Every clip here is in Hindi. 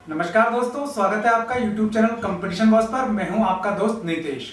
नमस्कार दोस्तों, स्वागत है आपका YouTube चैनल कंपटीशन बॉस पर। मैं हूं आपका दोस्त नितेश।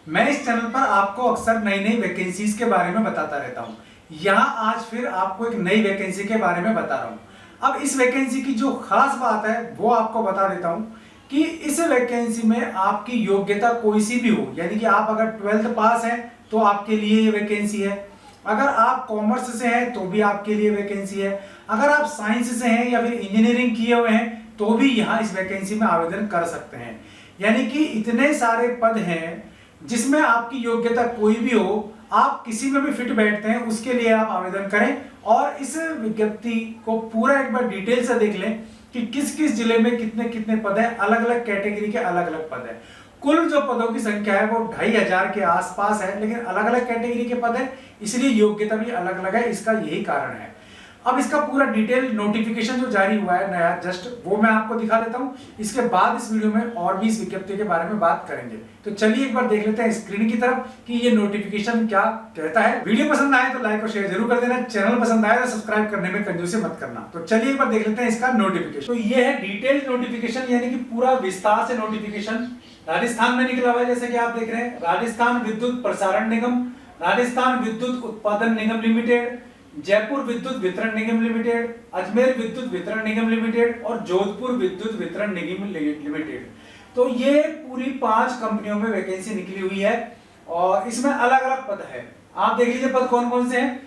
मैं इस चैनल पर आपको अक्सर नई नई वैकेंसीज के बारे में बताता रहता हूं। यहां आज फिर आपको एक नई वैकेंसी के बारे में बता रहा हूं। अब इस वैकेंसी की जो खास बात है वो आपको बता देता हूं कि इस वैकेंसी में आपकी योग्यता कोई सी भी हो, यानी कि आप अगर 12th पास है तो आपके लिए ये वैकेंसी है। अगर आप कॉमर्स से हैं तो भी आपके लिए वैकेंसी है। अगर आप साइंस से हैं या फिर इंजीनियरिंग किए हुए हैं तो भी यहाँ इस वैकेंसी में आवेदन कर सकते हैं। यानी कि इतने सारे पद हैं जिसमें आपकी योग्यता कोई भी हो, आप किसी में भी फिट बैठते हैं, उसके लिए आप आवेदन करें। और इस विज्ञप्ति को पूरा एक बार डिटेल से देख लें कि किस किस जिले में कितने कितने पद हैं, अलग अलग कैटेगरी के अलग अलग पद हैं। कुल जो पदों की संख्या है वो 2500 के आसपास है, लेकिन अलग अलग कैटेगरी के पद है, इसलिए योग्यता भी अलग अलग है। इसका यही कारण है। अब इसका पूरा डिटेल नोटिफिकेशन जो जारी हुआ है नया जस्ट, वो मैं आपको दिखा देता हूं। इसके बाद इस वीडियो में और भी इस विज्ञप्ति के बारे में बात करेंगे। तो चलिए एक बार देख लेते हैं स्क्रीन की तरफ कि ये नोटिफिकेशन क्या कहता है। वीडियो पसंद आए तो लाइक और शेयर जरूर कर देना। चैनल पसंद आए तो सब्सक्राइब करने में कंजूसी मत करना। तो चलिए एक बार देख लेते हैं इसका नोटिफिकेशन। तो ये है डिटेल्ड नोटिफिकेशन, यानी कि पूरा विस्तार से नोटिफिकेशन राजस्थान में निकला हुआ है। जैसे कि आप देख रहे हैं, राजस्थान विद्युत प्रसारण निगम, राजस्थान विद्युत उत्पादन निगम लिमिटेड, जयपुर विद्युत वितरण निगम लिमिटेड, अजमेर विद्युत वितरण निगम लिमिटेड और जोधपुर विद्युत वितरण निगम लिमिटेड। तो ये पूरी 5 कंपनियों में वैकेंसी निकली हुई है और इसमें अलग अलग पद है। आप देख लीजिए पद कौन कौन से हैं।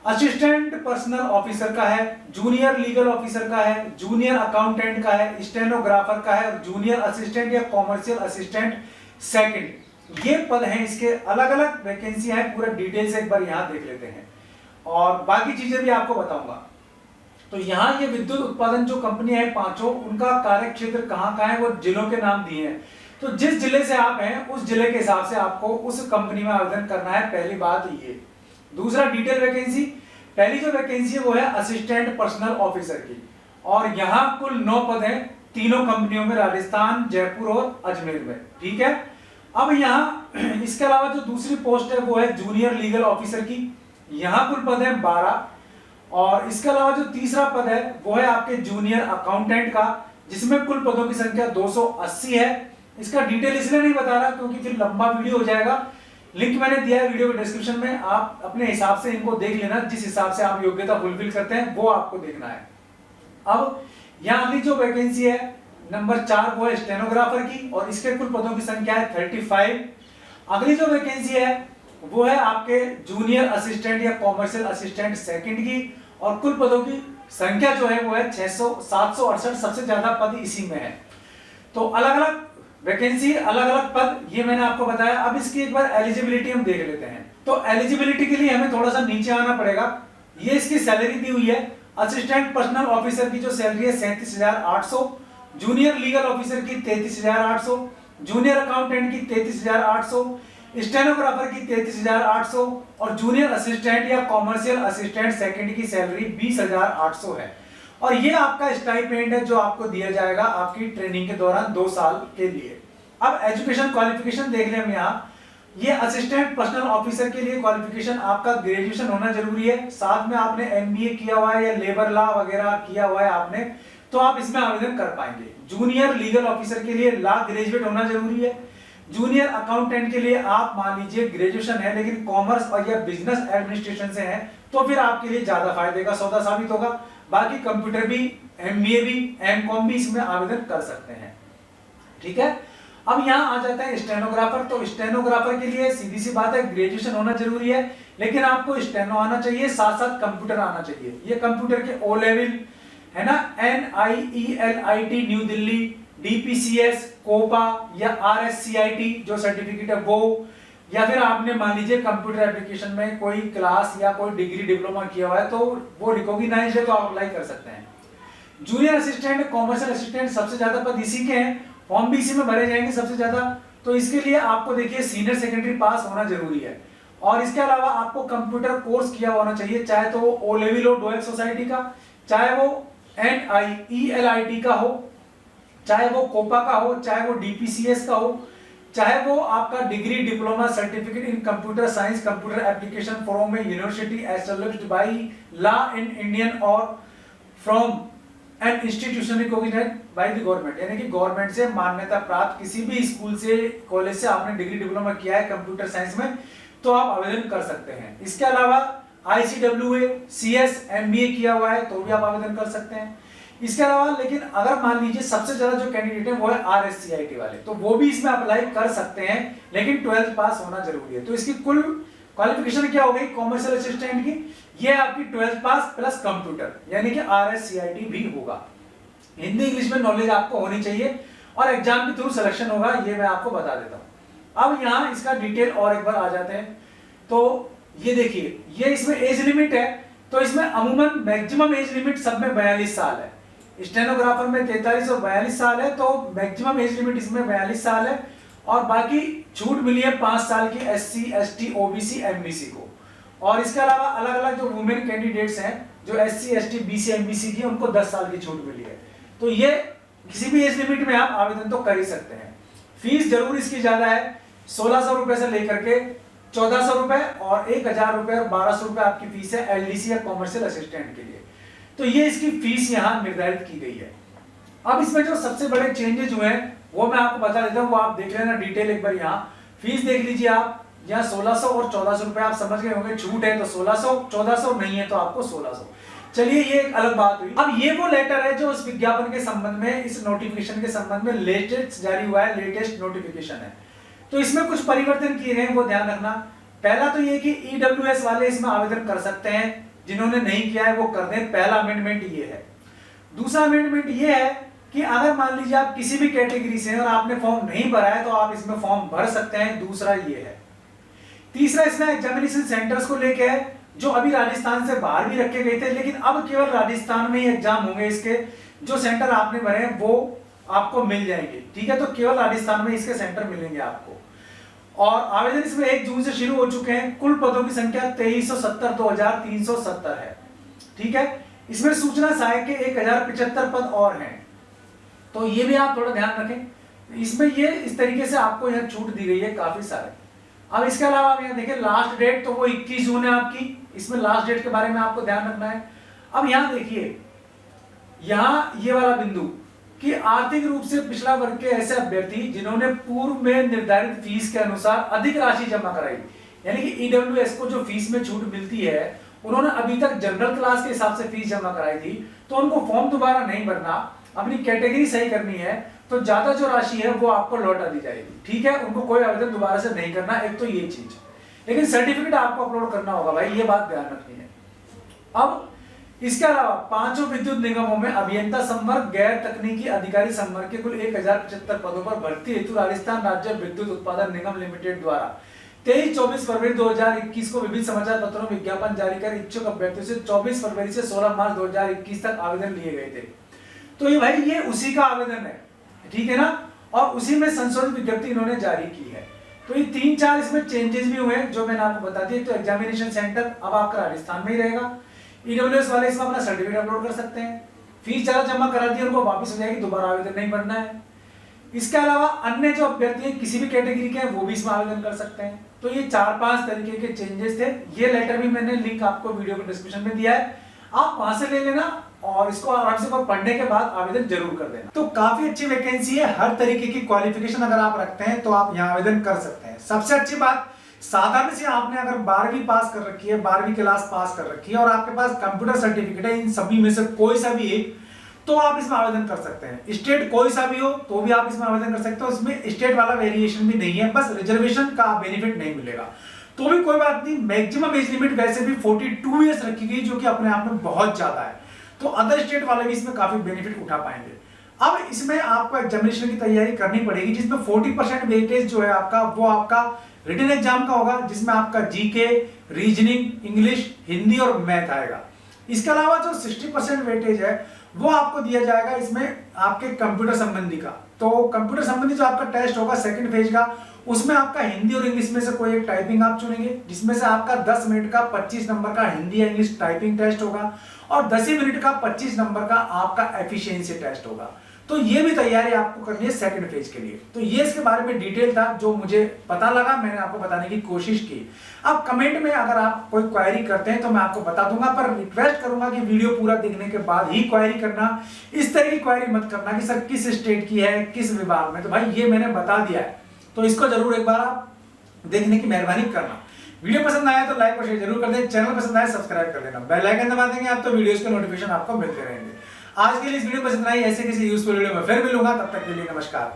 असिस्टेंट पर्सनल ऑफिसर का है, जूनियर लीगल ऑफिसर का है, जूनियर अकाउंटेंट का है, स्टेनोग्राफर का है और जूनियर असिस्टेंट या कॉमर्शियल असिस्टेंट सेकंड। ये पद हैं, इसके अलग अलग वैकेंसी है। पूरा डिटेल से एक बार यहाँ देख लेते हैं और बाकी चीजें भी आपको बताऊंगा। तो यहाँ ये विद्युत उत्पादन जो कंपनी है 5, उनका कार्य क्षेत्र कहाँ है वो जिलों के नाम दिए हैं। तो जिस जिले से आप हैं उस जिले के हिसाब से आपको उस कंपनी में आवेदन करना है। पहली बात ये। दूसरा डिटेल वैकेंसी, पहली जो वैकेंसी है वो है असिस्टेंट पर्सनल ऑफिसर की और यहाँ कुल 9 पद हैं तीनों कंपनियों में, राजस्थान, जयपुर और अजमेर में। ठीक है। अब यहाँ इसके अलावा जो दूसरी पोस्ट है वो है जूनियर लीगल ऑफिसर की, यहां कुल पद है 12। और इसके अलावा जो तीसरा पद है वो है आपके जूनियर अकाउंटेंट का, जिसमें कुल पदों की संख्या 280 है। इसका डिटेल इसलिए नहीं बता रहा क्योंकि फिर लंबा वीडियो हो जाएगा। लिंक मैंने दिया है वीडियो के डिस्क्रिप्शन में, आप अपने हिसाब से इनको देख लेना। जिस हिसाब से आप योग्यता फुलफिल करते हैं वो आपको देखना है। अब यहाँ अगली जो वैकेंसी है नंबर 4 वो है स्टेनोग्राफर की और इसके कुल पदों की संख्या है 35। अगली जो वैकेंसी है वो है आपके जूनियर असिस्टेंट या कॉमर्शियल असिस्टेंट सेकंड की और कुल पदों की संख्या जो है वो है 768। सबसे ज्यादा पद इसी में है। तो अलग अलग वैकेंसी, अलग अलग पद, ये मैंने आपको बताया। अब इसकी एक बार एलिजिबिलिटी हम देख लेते हैं। तो एलिजिबिलिटी के लिए हमें थोड़ा सा नीचे आना पड़ेगा। ये इसकी सैलरी दी हुई है। असिस्टेंट पर्सनल ऑफिसर की जो सैलरी है 37,800, जूनियर लीगल ऑफिसर की 33,800, जूनियर अकाउंटेंट की 33,800, स्टेनोग्राफर की 33,800 और जूनियर असिस्टेंट या कॉमर्शियल असिस्टेंट सेकंड की सैलरी 20,800 है। और ये आपका स्टाइपेंड है जो आपको दिया जाएगा आपकी ट्रेनिंग के दौरान 2 साल के लिए। अब एजुकेशन क्वालिफिकेशन देख लें हम यहाँ। ये असिस्टेंट पर्सनल ऑफिसर के लिए क्वालिफिकेशन आपका ग्रेजुएशन होना जरूरी है, साथ में आपने MBA किया हुआ है या लेबर लॉ वगैरह किया हुआ है आपने, तो आप इसमें आवेदन कर पाएंगे। जूनियर लीगल ऑफिसर के लिए लॉ ग्रेजुएट होना जरूरी है। जूनियर अकाउंटेंट के लिए आप मान लीजिए ग्रेजुएशन है लेकिन कॉमर्स और या बिजनेस एडमिनिस्ट्रेशन से है, तो फिर आपके लिए ज्यादा फायदे का सौदा साबित होगा। बाकी कंप्यूटर भी, MBA भी, MCOM भी इसमें आवेदन कर सकते हैं। ठीक है। अब यहाँ आ जाता है स्टेनोग्राफर। तो स्टेनोग्राफर के लिए सीधी सी बात है, ग्रेजुएशन होना जरूरी है, लेकिन आपको स्टेनो आना चाहिए, साथ साथ कंप्यूटर आना चाहिए। ये कंप्यूटर के O लेवल है ना, NIELIT New Delhi, DPCS, COPA या RSCIT जो सर्टिफिकेट है वो, या फिर आपने मान लीजिए कंप्यूटर एप्लीकेशन में कोई क्लास या कोई डिग्री डिप्लोमा किया हुआ है तो वो रिकॉग्नाइज्ड है, तो आप अप्लाई कर सकते हैं। जूनियर असिस्टेंट, कॉमर्शियल असिस्टेंट, सबसे ज्यादा पद इसी के हैं। फॉर्म भी इसी में भरे जाएंगे सबसे ज्यादा। तो इसके लिए आपको देखिए सीनियर सेकेंडरी पास होना जरूरी है और इसके अलावा आपको कंप्यूटर कोर्स किया होना चाहिए, चाहे तो वो O लेवल हो डोएक सोसाइटी का, चाहे वो NIELIT का हो, चाहे वो कोपा का हो, चाहे वो DPCS का हो, चाहे वो आपका degree diploma certificate in computer science computer application from a university established by law in Indian और from an institution recognised by the government, यानी कि गवर्नमेंट से मान्यता प्राप्त किसी भी स्कूल से, कॉलेज से आपने डिग्री डिप्लोमा किया है कंप्यूटर साइंस में तो आप आवेदन कर सकते हैं। इसके अलावा ICWA, CS, MBA किया हुआ है तो भी आप आवेदन कर सकते हैं। इसके अलावा लेकिन अगर मान लीजिए सबसे ज्यादा जो कैंडिडेट है वो है RSCIT वाले, तो वो भी इसमें अप्लाई कर सकते हैं, लेकिन 12th पास होना जरूरी है। तो इसकी कुल क्वालिफिकेशन क्या हो गई कॉमर्शियल असिस्टेंट की, ये आपकी 12th पास प्लस कंप्यूटर, यानी कि RSCIT भी होगा। हिंदी इंग्लिश में नॉलेज आपको होनी चाहिए और एग्जाम के थ्रू सिलेक्शन होगा, ये मैं आपको बता देता हूं। अब यहाँ इसका डिटेल और एक बार आ जाते हैं। तो ये देखिए, ये इसमें एज लिमिट है, तो इसमें अमूमन मैक्सिमम एज लिमिट सब में 42 साल है, स्टेनोग्राफर में 43 और 42 साल है, तो मैक्सिमम एज लिमिट इसमें 42 साल है। और बाकी छूट मिली है 5 साल की SC, ST, OBC, MBC को। और इसके अलावा अलग अलग जो वुमेन कैंडिडेट्स हैं जो SC, ST, BC, MBC की, उनको 10 साल की छूट मिली है। तो ये किसी भी एज लिमिट में आप आवेदन तो कर ही सकते हैं। फीस जरूर इसकी ज्यादा है, 1600 रुपए से लेकर के 1400 रुपए और 1000 रुपए और 1200 रुपए आपकी फीस है LDC या कॉमर्शियल असिस्टेंट के लिए। तो ये इसकी फीस यहाँ निर्धारित की गई है। अब इसमें जो सबसे बड़े चेंजेस हुए हैं वो मैं आपको बता देता हूँ, वो आप देख लेना डिटेल एक बार। यहाँ फीस देख लीजिए आप, यहाँ 1600 और 1400 रुपए आप समझ गए होंगे, छूट है तो 1600, 1400 नहीं है तो आपको 1600। चलिए ये एक अलग बात हुई। अब ये वो लेटर है जो इस विज्ञापन के संबंध में, इस नोटिफिकेशन के संबंध में लेटेस्ट जारी हुआ है, लेटेस्ट नोटिफिकेशन है। तो इसमें कुछ परिवर्तन किए गए वो ध्यान रखना। पहला तो ये कि EWS वाले इसमें आवेदन कर सकते हैं, जिन्होंने नहीं किया है वो कर दें, पहला अमेंडमेंट ये है। दूसरा अमेंडमेंट ये है कि अगर मान लीजिए आप किसी भी कैटेगरी से हैं और आपने फॉर्म नहीं भरा है तो आप इसमें फॉर्म भर सकते हैं, दूसरा ये है। तीसरा इसमें एग्जामिनेशन सेंटर्स को लेके है, जो अभी राजस्थान से बाहर भी रखे गए थे, लेकिन अब केवल राजस्थान में ही एग्जाम होंगे। इसके जो सेंटर आपने भरे हैं वो आपको मिल जाएंगे, ठीक है, तो केवल राजस्थान में इसके सेंटर मिलेंगे आपको। और आवेदन इसमें 1 जून से शुरू हो चुके हैं। कुल पदों की संख्या 2370 है, ठीक है। इसमें सूचना सहायक के 1075 पद और हैं, तो ये भी आप थोड़ा ध्यान रखें। इसमें ये इस तरीके से आपको यहाँ छूट दी गई है काफी सारे। अब इसके अलावा आप यहाँ देखें लास्ट डेट तो वो 21 जून है आपकी, इसमें लास्ट डेट के बारे में आपको ध्यान रखना है। अब यहाँ देखिए, यहाँ ये वाला बिंदु कि आर्थिक रूप से पिछड़ा वर्ग के ऐसे अभ्यर्थी जिन्होंने पूर्व में निर्धारित फीस के अनुसार अधिक राशि जमा कराई, यानी कि EWS को जो फीस में छूट मिलती है, उन्होंने अभी तक जनरल क्लास के हिसाब से फीस जमा कराई थी, तो उनको फॉर्म दोबारा नहीं भरना, अपनी कैटेगरी सही करनी है, तो ज्यादा जो राशि है वो आपको लौटा दी जाएगी, ठीक है। उनको कोई आवेदन दोबारा से नहीं करना, एक तो ये चीज, लेकिन सर्टिफिकेट आपको अपलोड करना होगा भाई, ये बात ध्यान रखनी है। अब इसके अलावा 5 विद्युत निगमों में अभियंता संवर्ग, गैर तकनीकी अधिकारी संवर्ग के कुल 1075 पदों पर भर्ती हेतु राजस्थान राज्य विद्युत उत्पादन निगम लिमिटेड द्वारा 23-24 फरवरी 2021 को विभिन्न समाचार पत्रों में विज्ञापन जारी कर इच्छुक अभ्यर्थियों से 24 फरवरी से 16 मार्च 2021 तक आवेदन लिए गए थे। तो ये भाई ये उसी का आवेदन है, ठीक है ना, और उसी में संशोधित विज्ञप्ति इन्होंने जारी की है। तो ये 3-4 इसमें चेंजेस भी हुए जो मैंने आपको बता दिए। तो एग्जामिनेशन सेंटर अब आपका राजस्थान में ही रहेगा। EWS वाले इसमें अपना सर्टिफिकेट अपलोड कर सकते हैं, फीस ज्यादा जमा करा दी उनको वापस हो जाएगी, दोबारा आवेदन नहीं भरना है। इसके अलावा अन्य जो अभ्यर्थी हैं किसी भी कैटेगरी के हैं वो भी इसमें आवेदन कर सकते हैं। तो ये 4-5 तरीके के चेंजेस थे। ये लेटर भी मैंने लिंक आपको वीडियो के डिस्क्रिप्शन में दिया है, आप वहां से ले लेना और इसको आराम से पढ़ने के बाद आवेदन जरूर कर देना। तो काफी अच्छी वैकेंसी है, हर तरीके की क्वालिफिकेशन अगर आप रखते हैं तो आप यहाँ आवेदन कर सकते हैं। सबसे अच्छी बात, साधारण से आपने अगर 12वीं पास कर रखी है, 12वीं क्लास पास कर रखी है और आपके पास कंप्यूटर सर्टिफिकेट है, इन सभी में से कोई सा भी एक, तो आप इसमें आवेदन कर सकते हैं। स्टेट कोई सा भी हो तो भी आप इसमें आवेदन कर सकते हो, इसमें स्टेट वाला वेरिएशन भी नहीं है, बस रिजर्वेशन का बेनिफिट नहीं मिलेगा तो भी कोई बात नहीं। मैक्सिमम एज लिमिट वैसे भी 42 ईयर्स रखी गई, जो कि अपने आप में बहुत ज्यादा है, तो अदर स्टेट वाले भी इसमें काफी बेनिफिट उठा पाएंगे। अब इसमें आपको एग्जामिनेशन की तैयारी करनी पड़ेगी, जिसमें 40% वेटेज जो है आपका, वो आपका रिटन एग्जाम का होगा, जिसमें आपका जीके, रीजनिंग, इंग्लिश, हिंदी और मैथ आएगा। इसके अलावा जो 60% वेटेज है वो आपको दिया जाएगा इसमें आपके कंप्यूटर संबंधी का। तो कंप्यूटर संबंधी जो आपका टेस्ट होगा सेकंड फेज का, उसमें आपका हिंदी और इंग्लिश में से कोई एक टाइपिंग आप चुनेंगे, जिसमें से आपका 10 मिनट का 25 नंबर का हिंदी या इंग्लिश टाइपिंग टेस्ट होगा और 10 मिनट का 25 नंबर का आपका एफिशिएंसी टेस्ट होगा। तो ये भी तैयारी आपको करनी है सेकंड फेज के लिए। तो ये इसके बारे में डिटेल था जो मुझे पता लगा, मैंने आपको बताने की कोशिश की। अब कमेंट में अगर आप कोई क्वेरी करते हैं तो मैं आपको बता दूंगा, पर रिक्वेस्ट करूंगा कि वीडियो पूरा देखने के बाद ही क्वेरी करना। इस तरह की क्वेरी मत करना कि सर किस स्टेट की है, किस विभाग में, तो भाई ये मैंने बता दिया है, तो इसको जरूर एक बार आप देखने की मेहरबानी करना। वीडियो पसंद आया तो लाइक और शेयर जरूर कर दें, चैनल पसंद आया सब्सक्राइब कर देना, बेल आइकन दबा देंगे आप तो वीडियोस के नोटिफिकेशन आपको मिलते रहेंगे। आज के लिए इस वीडियो पसंद आई, ऐसे किसी यूजफुल वीडियो में फिर मिलूंगा, तब तक के लिए नमस्कार।